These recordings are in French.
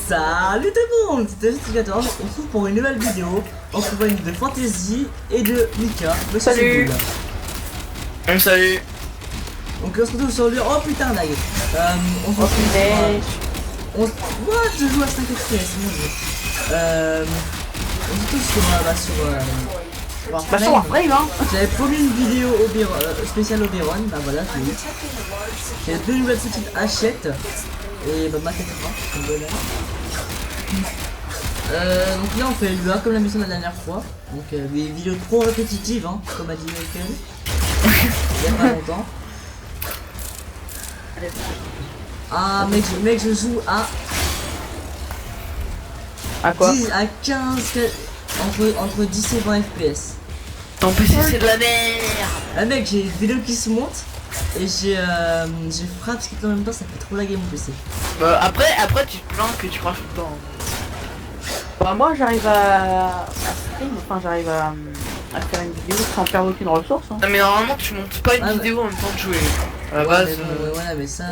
Salut tout le monde, c'était Justificator. On se retrouve pour une nouvelle vidéo en compagnie de Fantasy et de Mika. Salut. Salut. Donc on se retrouve sur le... Oh putain lag. On se retrouve What, je joue à 5 FPS, mon dieu. On se retrouve sur... sur Warframe, hein. J'avais promis une vidéo spéciale Oberon, bah voilà, je l'ai eu. J'ai deux nouvelles petites hachettes. Et bah ma tête comme bonheur. Donc là on fait l'UA comme la mission de la dernière fois. Donc des vidéos trop répétitives hein, comme a dit Michael. Il y a pas longtemps. Ah mec je joue à quoi 10 à 15 entre 10 et 20 FPS. Ton PC c'est de la merde. Ah mec j'ai une vidéo qui se monte. Et j'ai frappe ce qui en même temps, ça fait trop laguer mon PC. Après tu te plains que tu craches tout le temps. Bah moi j'arrive à stream, enfin j'arrive à faire une vidéo sans perdre aucune ressource. Hein. Non mais normalement tu montes pas une vidéo en même temps de jouer. À la base. Voilà mais ça.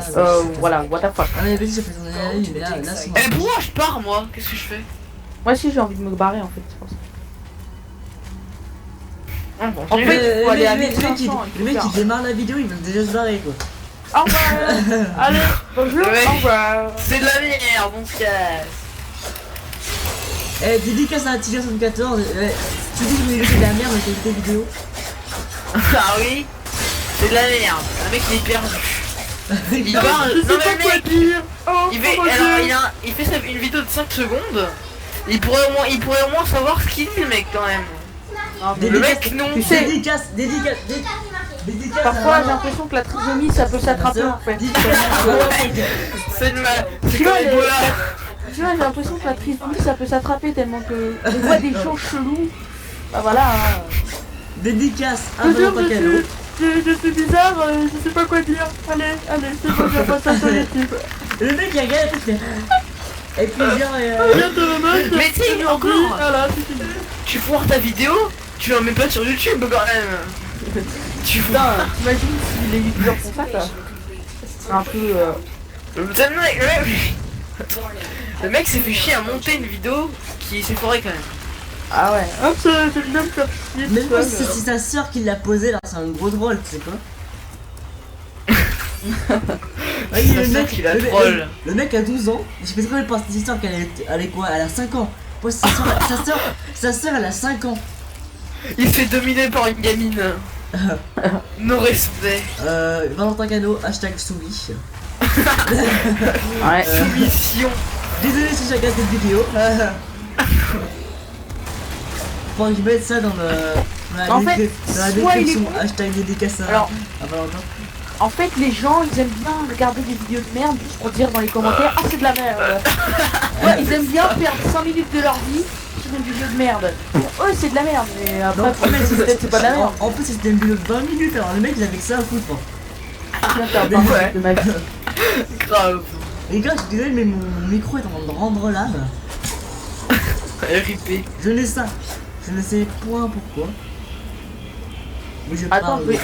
Voilà, what the fuck. Ah mais vas-y ça fait tourner la ligne, mais là c'est. Eh pourquoi je pars moi? Qu'est-ce que je fais? Moi aussi j'ai envie de me barrer en fait, c'est pour ça. En fait, faut aller à le mec qui démarre la vidéo, il va déjà se barrer quoi. Au revoir. Allez, bonjour, au revoir. C'est de la merde, on se casse. Eh, dédicace à Tiger 74, tu dis que c'est de la merde la qualité vidéo. Ah oui, c'est de la merde, le mec il est perdu. Il parle, non mais le mec, il fait une vidéo de 5 secondes. Il pourrait au moins savoir ce qu'il dit le mec quand même. Le mec non. Dédicace. Parfois j'ai l'impression que la trisomie ça peut s'attraper en fait. C'est comme Ebola. Tu vois j'ai l'impression que la trisomie ça peut s'attraper tellement que on voit des gens chelous. Bah voilà. Dédicace à Bonjour Valentin Cano. monsieur, je suis bizarre, je sais pas quoi dire. Allez, c'est bon, je passe sur YouTube. Le mec il regarde et il fait. Et puis genre mais tu sais encore, voilà, c'est fini. tu foires ta vidéo, tu la mets pas sur YouTube quand même. Tu vois. T'imagines si les youtubeurs font ça quoi. C'est un peu Le mec s'est fait chier à monter une vidéo qui s'est foirée quand même. Ah ouais. Hop, c'est bien de faire chier. Mais moi c'est sa soeur qui l'a posé là, c'est un gros drôle, tu sais quoi. Le mec a 12 ans, je sais pas comment il pense cette histoire qu'elle est quoi, elle a 5 ans. Moi sa soeur elle a 5 ans. Il se fait dominer par une gamine. No respect. Valentin Cano, hashtag soumis. Ouais. Soumission. Désolé si j'ai regardé cette vidéo. Faut que je mette ça dans la description, hashtag dédicace à Valentin. En fait, les gens, ils aiment bien regarder des vidéos de merde juste pour dire dans les commentaires « Ah, c'est de la merde !» Ouais, ils aiment bien perdre 5 minutes de leur vie sur une vidéo de merde. Pour eux, c'est de la merde, mais après, Non, pour eux, c'est pas de la merde. En plus, c'était une vidéo de 20 minutes, alors le mec, il avait que ça à foutre. Je viens de perdre 20 minutes de ma vie. Grave. Les gars, je suis désolé, mais mon micro est en train de rendre l'âme. RIP. Je ne sais point pourquoi. Mais je Attends, parle. je vais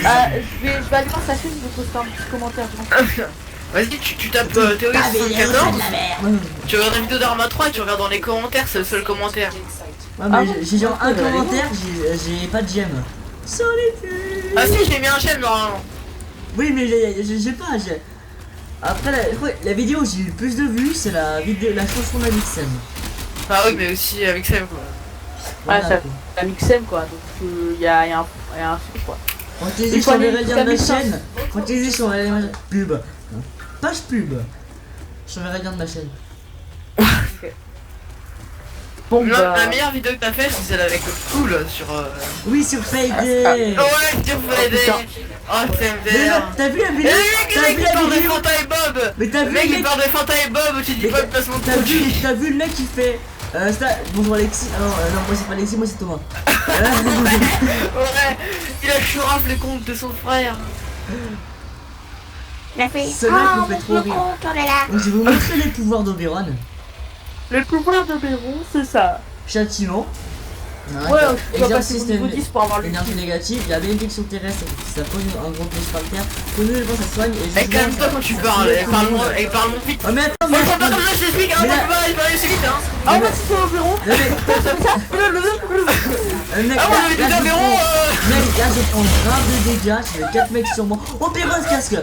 aller voir sa chaîne, je vais poster un petit commentaire. Vas-y, tu tapes Théorie 74, tu regardes la vidéo d'Arma 3 et tu regardes dans les commentaires, c'est le seul commentaire. Ouais, mais j'ai genre un commentaire, j'ai pas de j'aime. Solitude. Ah si, j'ai mis un j'aime normalement. Oui, mais j'ai pas. Après, la vidéo où j'ai eu le plus de vues, c'est la chanson d'Amixem. Ah oui, mais aussi avec Sam quoi. Ouais, ça la Mixem quoi, donc il y a un truc quoi. Fantasy sur les radios de ma chaîne. Fantasy sur les radios de ma chaîne. Pub. Page pub. Sur les radios de ma chaîne. Bon, non, la meilleure vidéo que t'as fait c'est celle avec le pool sur... Oui, sur Payday. Ouais, sur Payday. Oh, c'est bien. T'as vu la vidéo? Le mec il parle de Fanta et Bob. Mais t'as vu le mec il parle de Fanta et Bob, tu dis pas le placement de produit. T'as vu le mec qui fait... bonjour Alexis. Ah non, moi c'est pas Alexis, moi c'est Thomas. Ouais, il a chouraf les comptes de son frère. Ce mec me fait trop rire. Donc je vais vous montrer les pouvoirs d'Oberon. Le pouvoir de Béron, c'est ça. Châtiment. Ouais, tu dois passer au Exercice niveau 10 pour avoir l'énergie l'ultime. négative, il y a bénédiction terrestre, ça pose un gros piège par terre. Connu, ça soigne et Eh, calme-toi quand tu parles, elle parle mon vite. Oh mais attends, Moi mais je parle pas comme ça, je t'explique, hein, Mais moi là- je peux pas aller aussi vite, hein. Ah, bah, c'est au bureau. mec, Ah, moi j'avais là, des je apéros, prends- mec, là je prends grave de dégâts, j'ai 4 mecs sur moi. Oh Péron ce casque.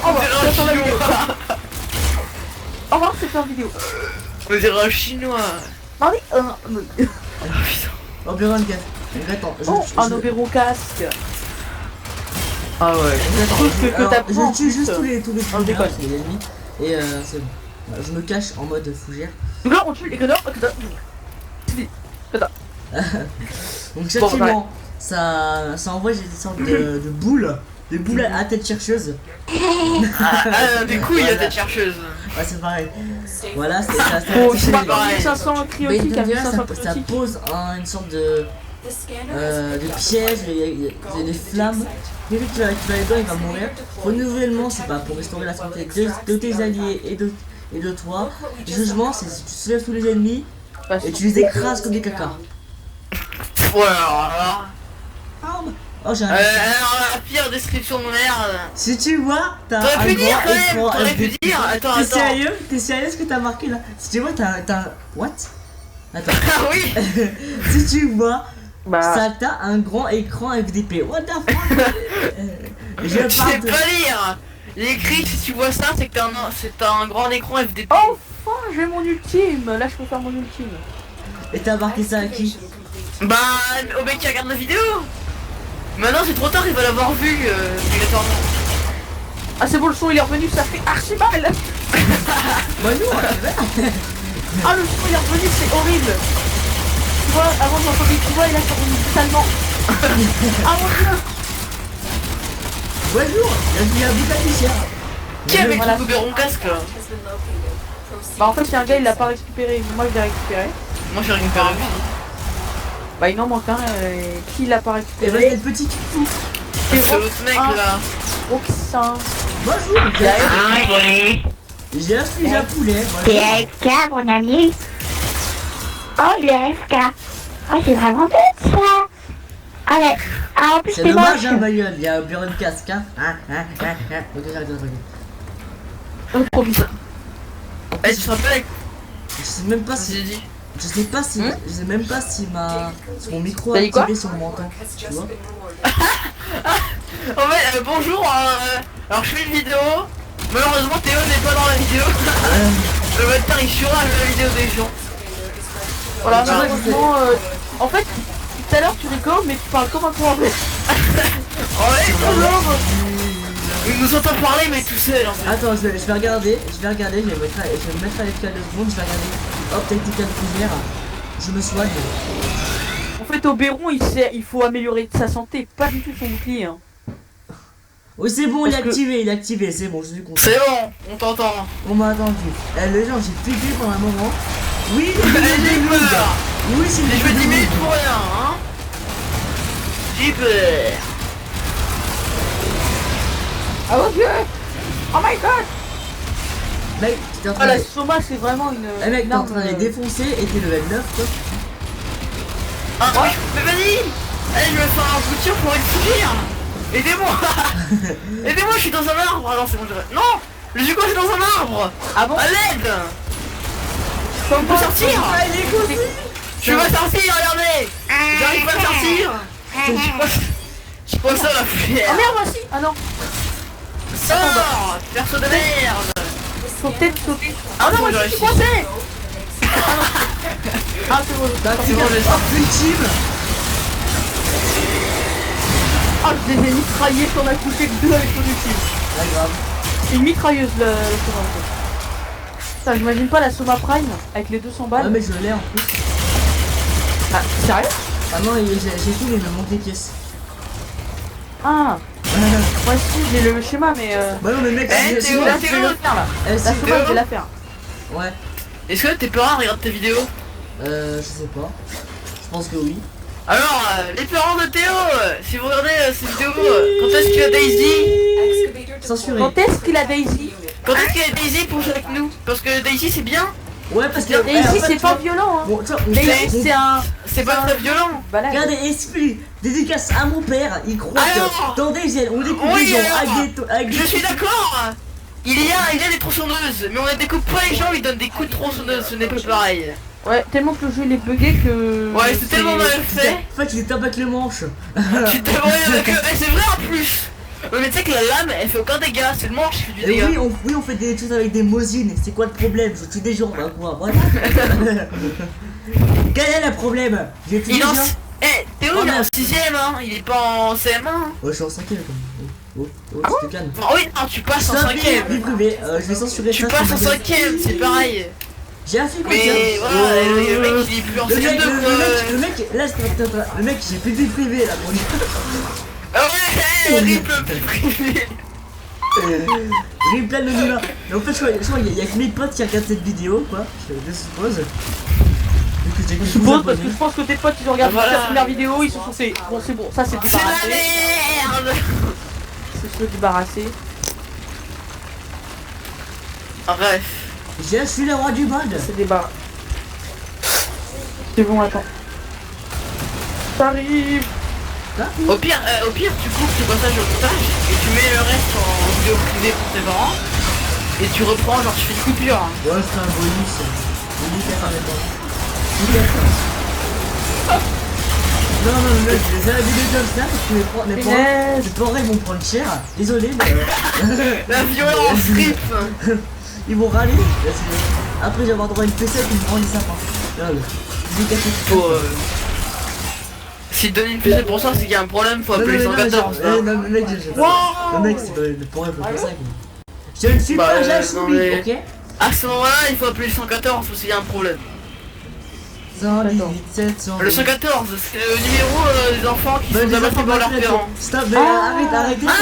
Au revoir, c'est la fin de la vidéo. Au revoir, c'est la fin de vidéo. On dirait un chinois. Non, mais, Oh Péron casque. Attends, oh, un Oberon casque. Ah ouais. Truc que alors, t'apprends je tue juste en tous plus. les on déconne. les ennemis et c'est bon. Voilà, je me cache en mode fougère. Donc là, on tue les conneurs. Donc châtiment, ça envoie des sortes de boules, des boules à tête chercheuse. Ah, des couilles Voilà. à tête chercheuse. Ouais, c'est pareil. Voilà, c'est ça. Oh, je sais pas, pareil. 1500 Mais cryotiques à ça, 1500 ça cryotiques. pose une sorte de piège, il y a des flammes. Quelqu'un qui va dedans, il va mourir. Renouvellement, c'est pas pour restaurer la santé de tes alliés et de toi. Jugement, c'est si tu soulèves tous les ennemis et tu les écrases comme des caca. Ouais, alors là. Arme. Oh, j'ai un. Alors la pire description de merde. Si tu vois, t'as un T'aurais pu dire grand quand même, écran t'aurais pu FDP. dire. Attends, T'es attends. sérieux? T'es sérieux ce que t'as marqué là? Si tu vois, t'as un. What? Attends. Ah oui. Si tu vois, Bah, ça t'a un grand écran FDP. What the fuck? Je Je sais parle de. pas lire. Il est écrit si tu vois ça, c'est que t'as un grand écran FDP. enfin, j'ai mon ultime. Là, je peux faire mon ultime. Et t'as marqué ça à qui? Bah, au mec qui regarde la vidéo. Maintenant c'est trop tard, il va l'avoir vu obligatoirement. Ah, c'est bon, le son il est revenu, ça fait archi mal. Bonjour! Ah, le son il est revenu, c'est horrible. Tu vois, avant de m'entendre, tu vois, il a revenu totalement. Ah mon dieu. Bonjour! Il y a un bout d'afficheur. Qui avec Voilà. le Oberon casque là? Bah, en fait, il y a un gars, il l'a pas récupéré. Mais moi, je l'ai récupéré. Moi j'ai récupéré aussi. Bah, il en manque un. Qui l'a pas Et bah, il y a récupéré? le petit fou. C'est C'est l'autre mec là. Roxin. Bonjour! J'ai acheté un poulet. T'es Bonjour. AFK, mon ami. Oh, il est AFK. Oh, c'est vraiment bête, ça. Ah, mais... Ah, en plus, C'est t'es dommage, hein, moche. ma gueule. Il y a un bureau de casque, hein. Ok, j'arrête. Trop bizarre. Eh, tu te rappelles Je sais même pas ce que si. j'ai dit? Je sais même pas si mon micro T'as est dit quoi activé sur mon menton, tu vois. En fait, bonjour, alors je fais une vidéo. Malheureusement Théo n'est pas dans la vidéo. Le bâtard il churrage la vidéo des gens. Voilà, Tu vois, malheureusement, en fait, tout à l'heure tu rigoles, mais tu parles comme un con en fait. En fait, il nous entend parler mais tout seul en fait. Attends, je vais regarder, je vais me mettre à l'école de secondes, je vais regarder. Hop, tactical fougère. Je me soigne. En fait, Oberon, il faut améliorer sa santé, pas du tout son bouclier. Hein. Oui, c'est bon, Parce que- il est activé, c'est bon, je suis content. C'est bon, on t'entend. On m'a attendu. Les gens, j'ai piqué pendant un moment. Oui, J'ai peur. oui, c'est J'ai joué 10 minutes pour rien, hein. J'ai peur. Ah mon dieu. Oh my god. Mec, t'es en Ah, train la de. Soma, c'est vraiment une... Eh mec, t'es en arme, train de les défoncer et t'es level 9, toi. Ah oui, mais vas-y. Allez, je vais faire un coup de tir pour exploser. Aidez-moi. Aidez-moi, je suis dans un arbre. Ah non, c'est bon, je... Non, je suis coincé dans un arbre. Ah bon? À l'aide. Comment On peut sortir. Ah, il est coincé. Je vais sortir, regardez. J'arrive pas à sortir. Je pense à la Ah filière. merde, moi aussi. Ah non, Sors, perso de merde. faut peut-être sauter. Ah Ah non, bon, moi j'ai aussi, je suis réussi. coincé. Ah c'est bon, C'est bon, j'ai sorti. Ultime. Ah, je les ai mitraillés qu'on a touché que deux avec son ultime. Pas grave. Une mitrailleuse, la Soma. en fait. Putain, j'imagine pas la Soma Prime avec les 200 Ah, balles. mais je l'ai en plus. Ah, sérieux? Ah non, j'ai tout, mais il me manque des pièces. Ah, moi aussi j'ai le schéma, mais Bah non, mais mec, Eh, c'est- Théo, là c'est- je vais le faire là. Eh, La c'est- Soma, je vais la faire. Ouais, Est-ce que t'es parents regardent tes vidéos? je sais pas. Je pense que oui. Alors, les parents de Théo, si vous regardez ces vidéos, quand est-ce qu'il y a Daisy? censuré. Quand est-ce qu'il a Daisy? Quand est-ce qu'il y a Daisy pour jouer avec nous? Parce que Daisy c'est bien. Ouais, parce que. Daisy, en fait, c'est tu pas vois, violent, hein. Bon, tu vois, Daisy, c'est un. C'est pas très violent. Bah là, Regardez, esprit, dédicace à mon père, il croit Alors que dans DayZ, on découpe Oui, les gens alors, avec des Je suis d'accord. Il y a des tronçonneuses, mais on ne découpe pas les gens, ils donnent des coups de tronçonneuse, ce n'est pas pareil. ouais, tellement que le jeu il est bugué que. Ouais, c'est tellement mal fait. En fait, il est tape avec le manche. Tu t'es vrai que c'est vrai en plus. Ouais, mais tu sais que la lame elle fait aucun dégât, c'est le manche qui fait du Et dégât. oui, on fait des choses avec des mosines. C'est quoi le problème? Je tue des gens, bah quoi, voilà. Quel est le problème? J'ai tué Il des est en. gens. Eh, Théo il est en 6ème, hein, il est pas en CM1. Hein. Ouais, je suis en 5ème comme. Tu te calmes. Oh, oui, non, tu passes en Stop, vie 5ème. privée, je vais censurer Tu ça. passes en sur ma gueule. 5ème, c'est pareil. J'ai un film Mais voilà, le mec il est plus en le CM2 mec, quoi. le mec, là, le mec, j'ai plus de vie privée là pour lui. Ah ouais, rip le privé. Replay de Nuna. Mais en fait, je crois qu'il y a que mes potes qui regardent cette vidéo, quoi. Je suppose. Je suppose parce que je pense que tes potes ils ont regardé Voilà. la première vidéo, ils se sont fait. Bon, c'est bon, ça c'est C'est la débarrassé. merde. C'est se débarrasser. Bref. Je suis le roi du mode. C'est débarrassé. C'est bon, attends. Ça arrive. Au pire, tu coupes ce passage au montage et tu mets le reste en vidéo privée pour tes parents. Et tu reprends, genre tu fais une coupure. Hein. Ouais, c'est un bonus. Nickel, non, mec, j'ai la vidéo comme ça parce que mes parents ils vont prendre cher. Désolé, mais. La violence rip. Ils vont râler. Après, j'ai avoir droit à une PC qui me prend les sapins. Regarde. Faut. S'il te donne une PC pour ça, c'est qu'il y a un problème, faut appeler 114. Non, mais mec, le mec, c'est pas pour elle, pour ça. Je ne suis pas Jasmine, ok? À ce moment-là, il faut appeler le 114 parce qu'il y a un problème. 118, 700. Le 114, c'est le numéro des enfants qui sont abattus par leurs parents. Stop, mais arrêtez. Ah,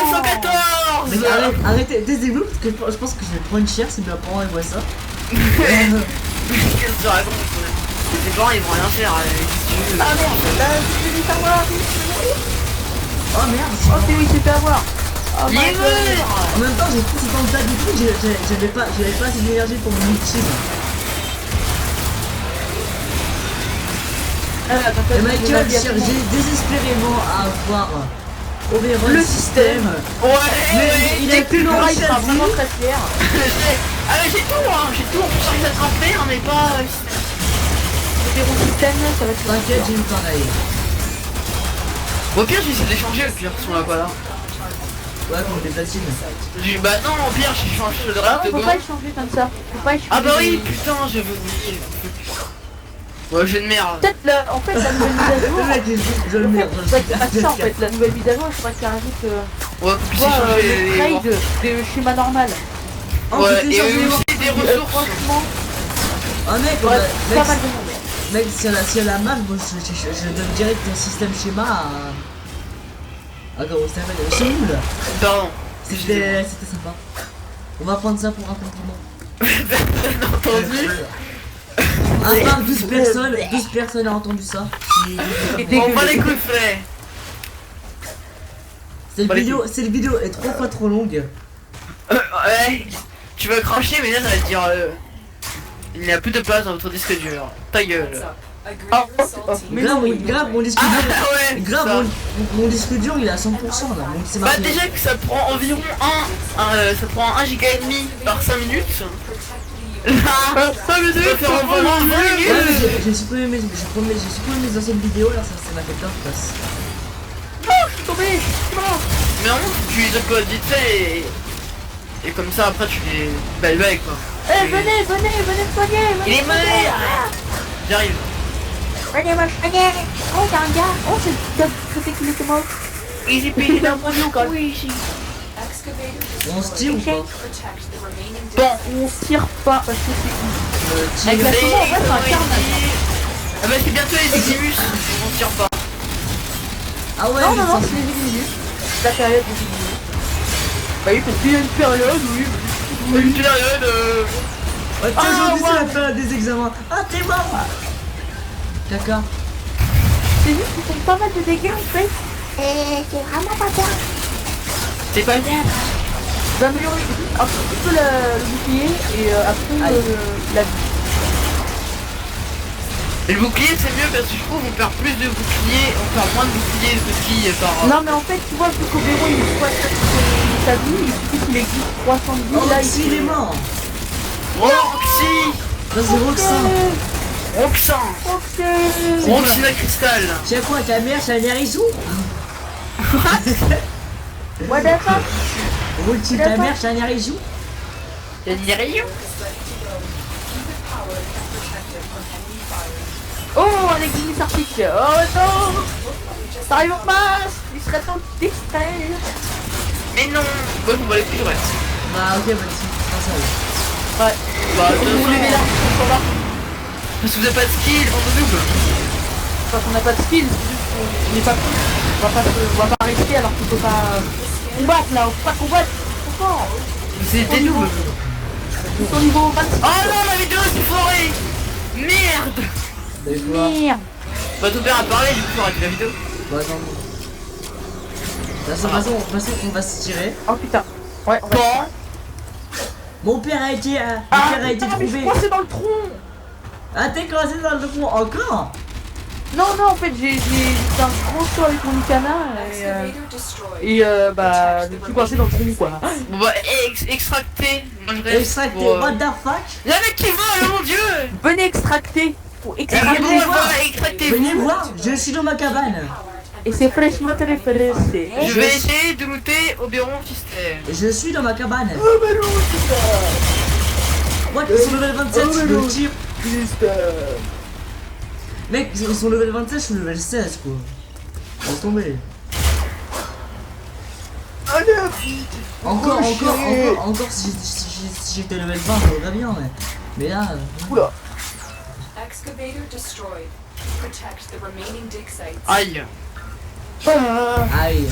le 114. Mais arrêtez, taisez-vous parce que je pense que je vais prendre une chair si mes parents ils voient ça. Qu'est-ce que tu racontes? Tes parents ils vont rien faire. Ah merde, je vais savoir. Oh merde. Oh, c'est oui, c'était à voir. Oh Il my est God. mort. En même temps, j'ai tout ce temps de d'habitude, j'avais pas assez d'énergie pour mon ultime. Et Michael cherche désespérément à avoir overall Le système. Ouais, Mais il a plus Laura, il l'oreille sera vraiment très fier. Ah mais j'ai tout, hein, j'ai tout. On peut changer cette rentrée, mais pas. Le verrou système, ça va être. T'inquiète, j'ai eu pareil. Au pire, j'essaie d'échanger au pire, si on l'a pas là. Ouais, contre des platines. Bah non, au pire, j'échange le Ah, reste de on peut go. pas échanger comme ça. On peut pas échanger. Ah bah oui, putain, je veux oublier. Ouais, j'ai de merde. Peut-être en fait la nouvelle mise à jour. Le mec, je le merde. Je crois qu'il y a ça en fait, la nouvelle mise à jour, je crois qu'il rajoute Ouais, puis le c'est trade des schémas normal. Ouais, et aussi des ressources. Franchement, Oh mec, ouais, mec, pas mal de monde. mec, si elle a mal, moi je donne direct un système schéma à. Ah, comment ça s'appelle? Chez nous là. Pardon. C'était sympa. On va prendre ça pour un compliment. Bien entendu. À part 12 personnes ont entendu ça. On va les coups de frais. Cette vidéo est 3 fois trop longue. Ouais. Tu vas cracher, mais là ça va te dire. Il n'y a plus de place dans votre disque dur. Ta gueule. Mais Grave, non, grave, mon disque dur. Ah ouais. Grave, ça. mon disque dur il est à 100% là. Donc c'est Bah marqué. déjà que ça prend environ ça prend 1 giga et demi par 5 minutes. Là, ça veut dire que ça prend 20 Ouais, minutes. mais j'ai supprimé mes anciennes vidéos là, ça m'a fait peur de place. je suis tombé. Mais en fait, tu les uploads vite fait et comme ça après tu les bye quoi. Eh, venez me soigner. Il est mort. J'arrive. Venez me soigner. Oh, y'a un gars. Oh, c'est qu'il était mort. Easy peasy dans mon Quand On se tire ou pas? Bon. on se tire pas parce que c'est. Tire. Exactement, en fait, c'est un carnage. Ah bah c'est bientôt les Eximus, on tire pas. Ah ouais, Non, mais non, ça- c'est les Eximus. La période des Eximus. Bah oui, parce qu'il y a une période, oui. Une période Ouais, Ah, aujourd'hui c'est ouais. la période des examens. Ah, t'es mort. Caca. C'est juste qu'ils font pas mal de dégâts en fait. C'est vraiment pas bien. c'est pas bien. Je vais améliorer un petit peu le bouclier et après la vie. Et le bouclier c'est mieux parce que je trouve on perd plus de bouclier, on perd moins de bouclier aussi par... Non mais en fait tu vois vu qu'Oberon il est 60 sa vie, il suffit qu'il existe 310 Oh, là Roxy, il est mort. Roxy. Ça, c'est Roxan. Roxan. Roxina Cristal. C'est quoi, ta mère, c'est un hérissou? What the fuck? Roxy, ta mère, c'est un hérissou? Y'a ni rien. Oh un exilus arctique. Oh non. Ça arrive en face. Il serait temps d'extraire. Mais non. Moi je m'en bats les couilles, ouais. Bah, ok, vas-y, c'est ça. Ouais. Bah Vous levez là, on va. parce que vous avez pas de skill, on me double. Parce qu'on n'a pas de skill, on n'est pas plus. On va pas rester alors qu'il faut pas combattre là, on faut pas combattre. Trop fort. C'est des noubles. Ils sont niveau 26. Oh non, la vidéo est forêt. Merde. D'aller voir. Merde. Bah ton père a parlé, du coup faut arrêter la vidéo. Bah, non. De toute façon, on va se tirer. Oh putain. Ouais, on va. Bon. Mon père a été, Putain, mais je trouvé. crois que c'est dans le tronc. Ah, t'es coincé dans le fond encore? Non, en fait, j'ai fait un gros saut avec mon Icana et bah, je suis coincé dans le tronc quoi. Bon bah extracter. Moi je reste Extracté, pour, what the fuck? Y'a un mec qui vole, mon dieu. Venez extracter. Faut Et extracter. bon, voilà, extractez. Venez voir, je suis dans ma cabane. Et c'est fraîchement préféré. Je vais essayer de monter Oberon système. Je suis dans ma cabane. What, ils sont level 27, je le tire. Mec, ils sont level 27, je suis level 16 quoi. Laisse tomber. Encore si j'étais level 20, ça irait bien, mais là. Oula. Excavator destroyed. Protect the remaining dig sites. Aïe. Aïe,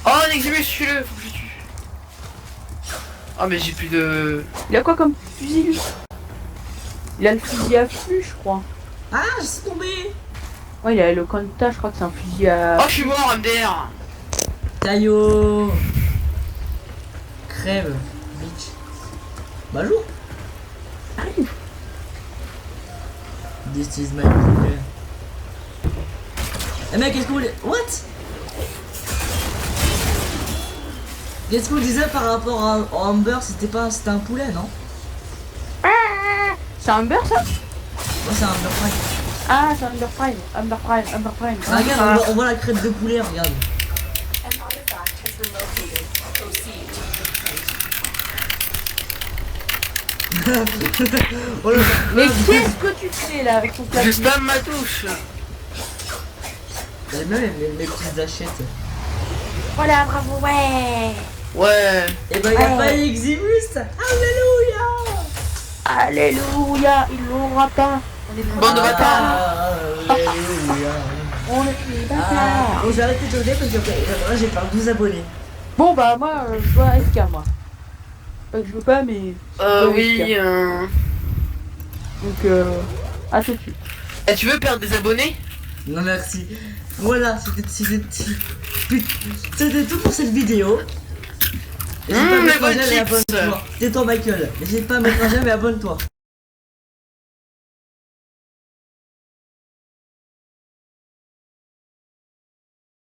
Oh un Eximus, tue-le, faut que je tue. Ah mais j'ai plus de... Il a quoi comme fusil lui? Il a le fusil à flux je crois. Ah, je suis tombé. Ouais il a le Conta, je crois que c'est un fusil à... Oh je suis mort MDR. Taillot. Crève, bitch. Bonjour. Arrive. This is my poulet. Eh mec, qu'est-ce que vous voulez? What? Qu'est-ce que vous disiez par rapport à Amber? C'était un poulet, non? C'est un beurre ça? Moi c'est un Amber Prime. Ah c'est un Amber Prime. Amber Prime. Ah, regarde, on voit la crête de poulet, regarde. An artifact has been located. Proceed. Oh là. Mais qu'est-ce que tu fais là avec ton Je clavier? spam ma touche. J'aime bien mes petites hachettes. Voilà bravo ouais. Ouais. Et bah y'a pas Eximus. Alléluia. Alléluia, il l'aura pas. On est des Bande de bâtards. Alléluia. On est des Ah, bâtards. bon, j'ai arrêté de tourner parce que là j'ai perdu 12 abonnés. Bon bah moi je dois FK moi. Pas que je veux pas mais... Oui. Donc à tout de suite. Et tu veux perdre des abonnés? Non merci. Voilà, c'était tout pour cette vidéo. N'hésite pas à mettre un bonne j'aime et chips. abonne-toi. Tais-toi Michael. N'hésite pas à mettre un j'aime et abonne-toi.